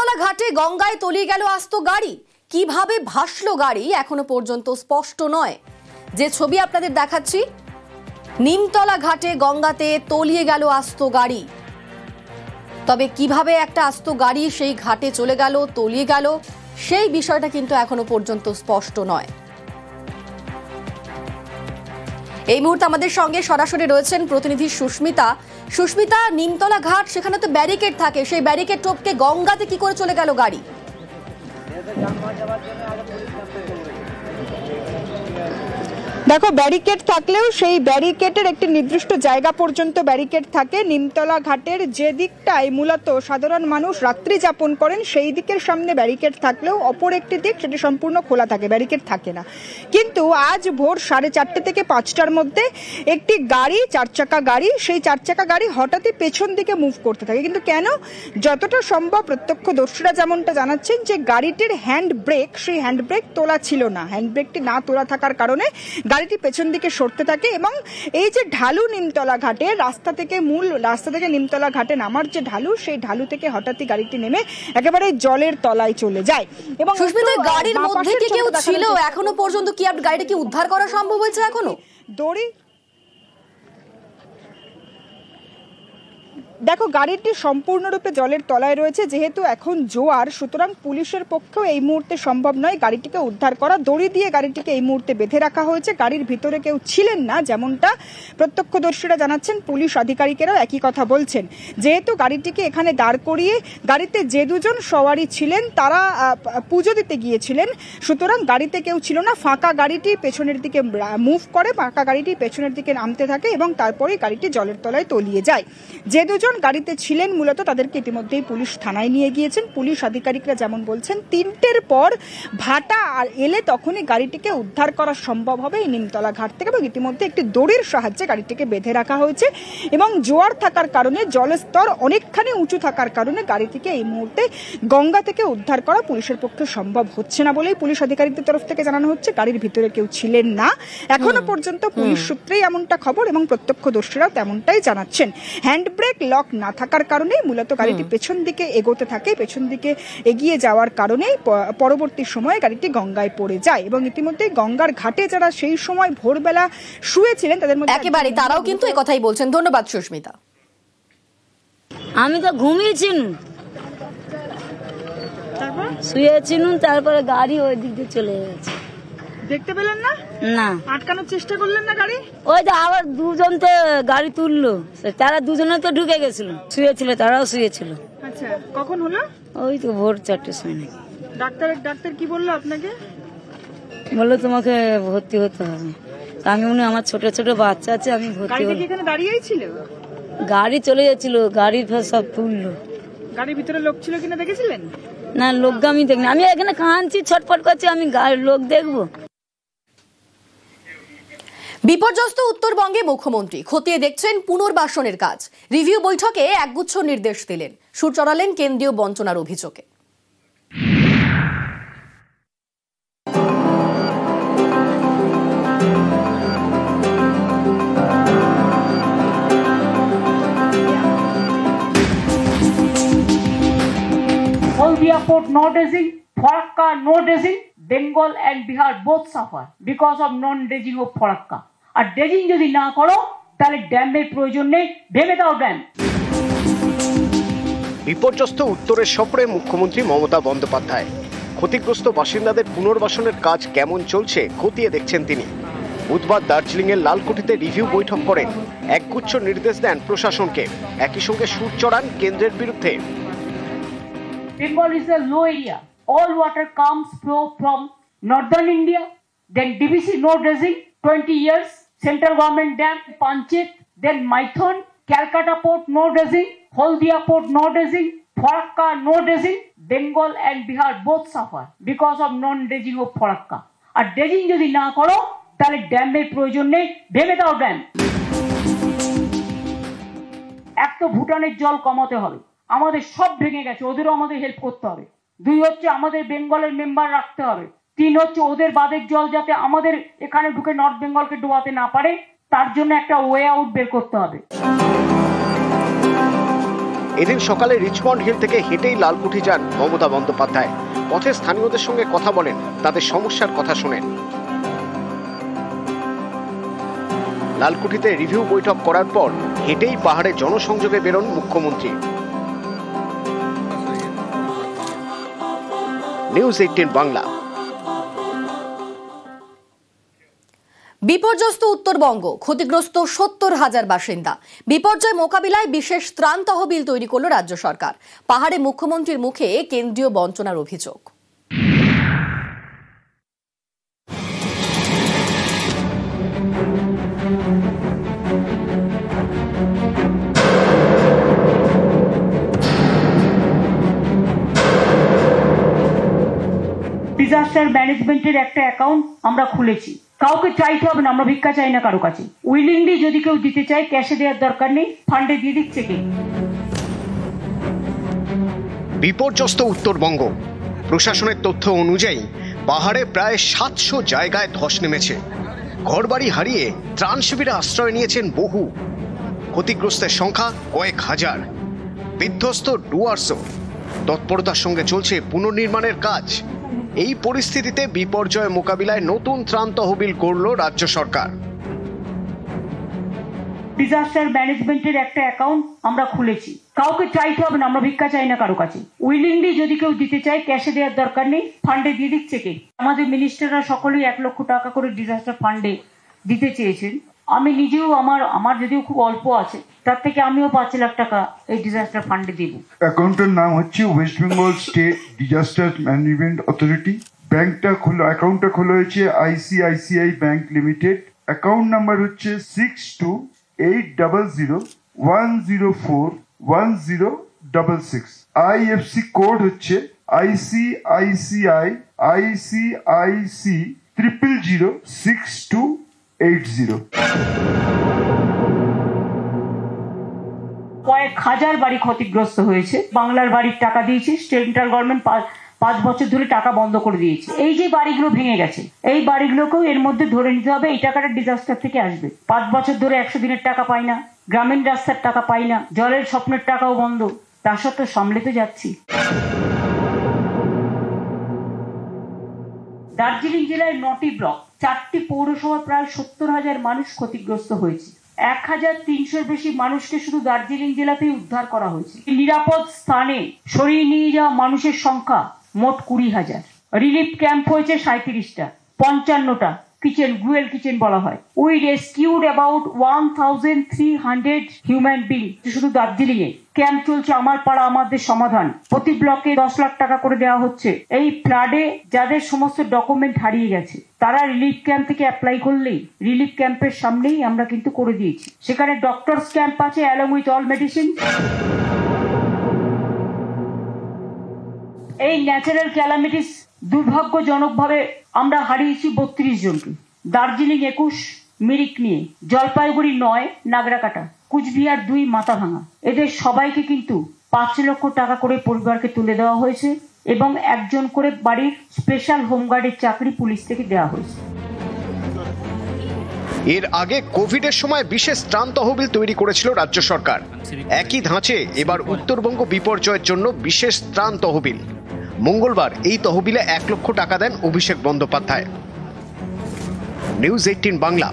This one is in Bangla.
নিমতলা ঘাটে গঙ্গায় তলিয়ে গেল আস্ত গাড়ি। কিভাবে ভাসলো গাড়ি এখনো পর্যন্ত স্পষ্ট নয়। যে ছবি আপনাদের দেখাচ্ছি, নিমতলা ঘাটে গঙ্গাতে তলিয়ে গেল আস্ত গাড়ি। তবে কিভাবে একটা আস্ত গাড়ি সেই ঘাটে চলে গেল, তলিয়ে গেল, সেই বিষয়টা কিন্তু এখনো পর্যন্ত স্পষ্ট নয়। এই মুহূর্তে আমাদের সঙ্গে সরাসরি রয়েছেন প্রতিনিধি সুস্মিতা। সুস্মিতা, নিমতলা ঘাট, সেখানে তো ব্যারিকেড থাকে, সেই ব্যারিকেড টপকে গঙ্গাতে কি করে চলে গেল গাড়ি? দেখো, ব্যারিকেড থাকলেও সেই ব্যারিকেডের একটি নির্দিষ্ট জায়গা পর্যন্ত ব্যারিকেড থাকে। নিমতলা ঘাটের যে দিকটায় মূলত সাধারণ মানুষ রাত্রি যাপন করেন সেই দিকের সামনে ব্যারিকেড থাকলেও অপর একটি দিক সেটি সম্পূর্ণ খোলা থাকে, ব্যারিকেড থাকে না। কিন্তু আজ ভোর 4:30 থেকে 5টার মধ্যে একটি গাড়ি, 4 চাকা গাড়ি, সেই 4 চাকা গাড়ি হঠাৎই পেছন দিকে মুভ করতে থাকে। কিন্তু কেন? যতটা সম্ভব প্রত্যক্ষদর্শীরা যেমনটা জানাচ্ছেন যে গাড়িটির হ্যান্ড ব্রেক, সেই হ্যান্ড ব্রেক তোলা ছিল না। হ্যান্ড ব্রেকটি না তোলা থাকার কারণে গাড়িটি পেছন দিকে সরতে থাকে এবং এই যে ঢালু নিমতলা ঘাটে, মূল রাস্তা থেকে নিমতলা ঘাটে নামার যে ঢালু, সেই ঢালু থেকে হঠাৎই গাড়িটি নেমে একেবারে জলের তলায় চলে যায়। এবং গাড়ির মধ্যে কি কেউ ছিল এখনো পর্যন্ত? কি গাড়িটা কি উদ্ধার করা সম্ভব হয়েছে এখনো? দেখো, গাড়িটি সম্পূর্ণরূপে জলের তলায় রয়েছে। যেহেতু এখন জোয়ার, সুতরাং পুলিশের পক্ষেও এই মুহূর্তে সম্ভব নয় গাড়িটিকে উদ্ধার করা। দড়ি দিয়ে গাড়িটিকে এই মুহূর্তে বেঁধে রাখা হয়েছে। গাড়ির ভিতরে কেউ ছিলেন না, যেমনটা প্রত্যক্ষদর্শীরা জানাচ্ছেন। পুলিশ আধিকারিকেরাও একই কথা বলছেন। যেহেতু গাড়িটিকে এখানে দাঁড় করিয়ে গাড়িতে যে দুজন সওয়ারি ছিলেন তারা পুজো দিতে গিয়েছিলেন, সুতরাং গাড়িতে কেউ ছিল না। ফাঁকা গাড়িটি পেছনের দিকে মুভ করে, ফাঁকা গাড়িটি পেছনের দিকে নামতে থাকে এবং তারপরে গাড়িটি জলের তলায় তলিয়ে যায়। যে দুজন গাড়িতে ছিলেন মূলত তাদেরকে ইতিমধ্যেই পুলিশ থানায় নিয়ে গিয়েছেন। পুলিশ আধিকারিকরা যেমন বলছেন, 3টের পর ভাটা আর এলে তখনই গাড়িটিকে উদ্ধার করা সম্ভব হবে এই নিমতলা ঘাট থেকে। এবং ইতিমধ্যে একটি দড়ির সাহায্যে গাড়িটিকে বেঁধে রাখা হয়েছে এবং জোয়ার থাকার কারণে, জলস্তর অনেকখানি উঁচু থাকার কারণে গাড়িটিকে এই মুহূর্তে গঙ্গা থেকে উদ্ধার করা পুলিশের পক্ষে সম্ভব হচ্ছে না বলেই পুলিশ আধিকারিকদের তরফ থেকে জানানো হচ্ছে। গাড়ির ভিতরে কেউ ছিলেন না এখনো পর্যন্ত, পুলিশ সূত্রেই এমনটা খবর এবং প্রত্যক্ষদর্শীরাও তেমনটাই জানাচ্ছেন। হ্যান্ড ব্রেক লক না থাকার কারণে মূলত গাড়িটি পেছন দিকে এগোতে থাকে। পেছন দিকে এগিয়ে যাওয়ার কারণে পরবর্তী সময়ে গাড়িটি গঙ্গায় পড়ে যায় এবং ইতিমধ্যে গঙ্গার ঘাটে যারা সেই সময় ভোরবেলা শুয়েছিলেন তাদের মধ্যে একেবারে তারাও কিন্তু এই কথাই বলছেন। ধন্যবাদ সুস্মিতা। আমি তো ঘুমিয়েছিলাম, তারপর শুয়েছিলাম, তারপরে গাড়ি ওই দিক দিয়ে চলে গেছে। দেখতে পেলেন না? না। আটকানোর চেষ্টা করলেন না গাড়ি? ওই তো আবার দুজন তো গাড়ি তুললো, তারা দুজনে তো ঢুকে গেছিল, শুয়েছিল, তারাও শুয়েছিল। আচ্ছা, কখন হলো? ওই তো ভোর 4টের সময় নাকি। ডাক্তার কি বললো আপনাকে? বললো তোমাকে ভর্তি হতে হবে। আমি মনে আমার ছোট ছোট বাচ্চা আছে, আমি ভর্তি হলাম। এখানে দাঁড়িয়েই ছিল? গাড়ি চলে যাচ্ছিল, গাড়ির সব তুললো। গাড়ির ভিতরে লোক ছিল কিনা দেখেছিলেন? না, লোক আমি দেখিনি। আমি এখানে কাঁদছি, ছটফট করছি, আমি লোক দেখবো? বিপর্যস্ত উত্তরবঙ্গে মুখ্যমন্ত্রী খতিয়ে দেখছেন পুনর্বাসনের কাজ। রিভিউ বৈঠকে একগুচ্ছ নির্দেশ দিলেন, সুর চড়ালেন কেন্দ্রীয় বঞ্চনার অভিযোগে। Haldia port no dredging, Farakka no dredging, Bengal and Bihar both suffer because of non-dredging of Farakka. আর ড্রেজিং যদি না করো তাহলে ড্যামের প্রয়োজন নেই, ভেঙে দাও ড্যাম। বিপর্যস্ত উত্তরের সফরে মুখ্যমন্ত্রী মমতা বন্দ্যোপাধ্যায়। ক্ষতিগ্রস্ত বাসিন্দাদের পুনর্বাসনের কাজ কেমন চলছে খতিয়ে দেখছেন তিনি। বুধবার দার্জিলিংয়ের লালকুঠিতে রিভিউ বৈঠক করেন, একগুচ্ছ নির্দেশ দেন প্রশাসনকে। একই সঙ্গে সুর চড়ান কেন্দ্রের বিরুদ্ধে। Bengal is a low area. All water comes from northern India. Then DBC no dredging, 20 years. Central government dam, Panchet. Then Maithon, Calcutta port no dredging, Haldia port no dredging, Farakka no dredging. Bengal and Bihar both suffer because of non-dredging of Farakka. আর ড্রেজিং যদি না করো তাহলে ড্যামের প্রয়োজন নেই, ভেঙে দাও ড্যাম। এক তো ভুটানের জল কমাতে হবে, আমাদের সব ভেঙে গেছে, ওদেরও আমাদের হেল্প করতে হবে। 2 হচ্ছে আমাদের বেঙ্গলের মেম্বার রাখতে হবে। 3 হচ্ছে ওদের বাদের জল যাতে আমাদের এখানে ঢুকে নর্থ বেঙ্গলকে ডোবাতে না পারে, তার জন্য একটা ওয়ে আউট বের করতে হবে। এদিন সকালে রিচমন্ড হিল থেকে হেঁটেই লালকুঠি যান মমতা বন্দ্যোপাধ্যায়। পথে স্থানীয়দের সঙ্গে কথা বলেন, তাদের সমস্যার কথা শোনেন। লালকুঠিতে রিভিউ বৈঠক করার পর হেঁটেই পাহাড়ে জনসংযোগে বেরোন মুখ্যমন্ত্রী। নিউজ 18 বাংলা। বিপর্যস্ত উত্তরবঙ্গ, ক্ষতিগ্রস্ত 70,000 বাসিন্দা। বিপর্যয় মোকাবিলায় বিশেষ ত্রাণ তহবিল তৈরি করল রাজ্য সরকার। পাহাড়ে মুখ্যমন্ত্রীর মুখে কেন্দ্রীয় বঞ্চনার অভিযোগ। ডিজাস্টার ম্যানেজমেন্টের একটা অ্যাকাউন্ট আমরা খুলেছি। কাউকে চাইতে হবে না, আমরা ভিক্ষা চাই না কারো কাছে। উইলিংলি যদি কেউ দিতে চায়, ক্যাশে দেওয়ার দরকার নেই, ফান্ডে দিয়ে দিচ্ছে কে। বিপর্যস্ত উত্তরবঙ্গ, প্রশাসনের তথ্য অনুযায়ী পাহাড়ে প্রায় 700 জায়গায় ধস নেমেছে। ঘরবাড়ি হারিয়ে ত্রাণ শিবিরে আশ্রয় নিয়েছেন বহু। ক্ষতিগ্রস্তের সংখ্যা কয়েক হাজার। বিধ্বস্ত ডুয়ার্সও। তৎপরতার সঙ্গে চলছে পুনর্নির্মাণের কাজ। এই পরিস্থিতিতে বিপর্যয় মোকাবিলায় নতুন ত্রাণ তহবিল গড়ল রাজ্য সরকার। ডিজাস্টার ম্যানেজমেন্টের একটা অ্যাকাউন্ট আমরা খুলেছি। কাউকে চাইতে হবে না, আমরা ভিক্ষা চাই না কারো কাছে। উইলিংলি যদি কেউ দিতে চায়, ক্যাশে দেওয়ার দরকার নেই, ফান্ডে দিয়ে দিচ্ছে কে। আমাদের মিনিস্টাররা সকলেই 1 লক্ষ টাকা করে ডিজাস্টার ফান্ডে দিতে চেয়েছেন। আমি নিজেও আমার যদিও খুব অল্প আছে, তার থেকে আমিও 5 লাখ টাকা এই ডিজাস্টার ফান্ডে দিব। অ্যাকাউন্টের নাম হচ্ছে West Bengal state disaster management authority. অ্যাকাউন্টটা খোলা হয়েছে ICICI bank limited. Account number হচ্ছে 628041041066। IFC কোড হচ্ছে ICICI 0006280। কয়েক হাজার বাড়ি ক্ষতিগ্রস্ত হয়েছে। বাংলার বাড়ির টাকা দিয়েছে, সেন্ট্রাল গভর্নমেন্ট 5 বছর ধরে টাকা বন্ধ করে দিয়েছে। এই যে বাড়িগুলো ভেঙে গেছে, এই বাড়িগুলোকেও এর মধ্যে ধরে নিতে হবে এই টাকাটা ডিজাস্টার থেকে আসবে। 5 বছর ধরে 100 দিনের টাকা পাই না, গ্রামীণ রাস্তার টাকা পাই না, জলের স্বপ্নের টাকাও বন্ধ। তা সত্ত্বেও সামলে তো যাচ্ছি। দার্জিলিং জেলায় 9টি ব্লক, 4টি পৌরসভা, প্রায় 70,000 মানুষ ক্ষতিগ্রস্ত হয়েছে। 1300-এর বেশি মানুষকে শুধু দার্জিলিং জেলাতেই উদ্ধার করা হয়েছে। নিরাপদ স্থানে সরিয়ে নিয়ে যাওয়া মানুষের সংখ্যা মোট 20,000। রিলিফ ক্যাম্প হয়েছে 37টা, 55টা গ্রুয়েল কিচেন বলা হয়। We rescued about 1300 human being. শুধু দার্জিলিং এ ক্যাম্প চলছে আমার পাড়া আমাদের সমাধান। প্রতি ব্লকে 10 লাখ টাকা করে দেওয়া হচ্ছে। এই ফ্লাডে যাদের সমস্ত ডকুমেন্ট হারিয়ে গেছে, তারা রিলিফ ক্যাম্প থেকে অ্যাপ্লাই করলেই রিলিফ ক্যাম্পের সামনেই আমরা কিন্তু করে দিয়েছি। সেখানে ডক্টরস ক্যাম্প আছে অ্যালং উইথ অল মেডিসিন। এই ন্যাচারাল ক্যালামিটিস দুর্ভাগ্যজনকভাবে আমরা হারিয়েছি 32 জনকে। দার্জিলিং 21, মিরিক নিয়ে, জলপাইগুড়ি 9, নাগরাকাটা, কুচবিহার 2, মাথাভাঙা। এদের সবাইকে কিন্তু 5 লক্ষ টাকা করে পরিবারকে তুলে দেওয়া হয়েছে এবং 1 জন করে বাড়ির স্পেশাল হোমগার্ডের চাকরি পুলিশ থেকে দেওয়া হয়েছে। এর আগে কোভিডের সময় বিশেষ ত্রাণ তহবিল তৈরি করেছিল রাজ্য সরকার। একই ধাঁচে এবার উত্তরবঙ্গ বিপর্যয়ের জন্য বিশেষ ত্রাণ তহবিল। মঙ্গলবার এই তহবিলে 1 লক্ষ টাকা দেন অভিষেক বন্দ্যোপাধ্যায়। নিউজ 18 বাংলা।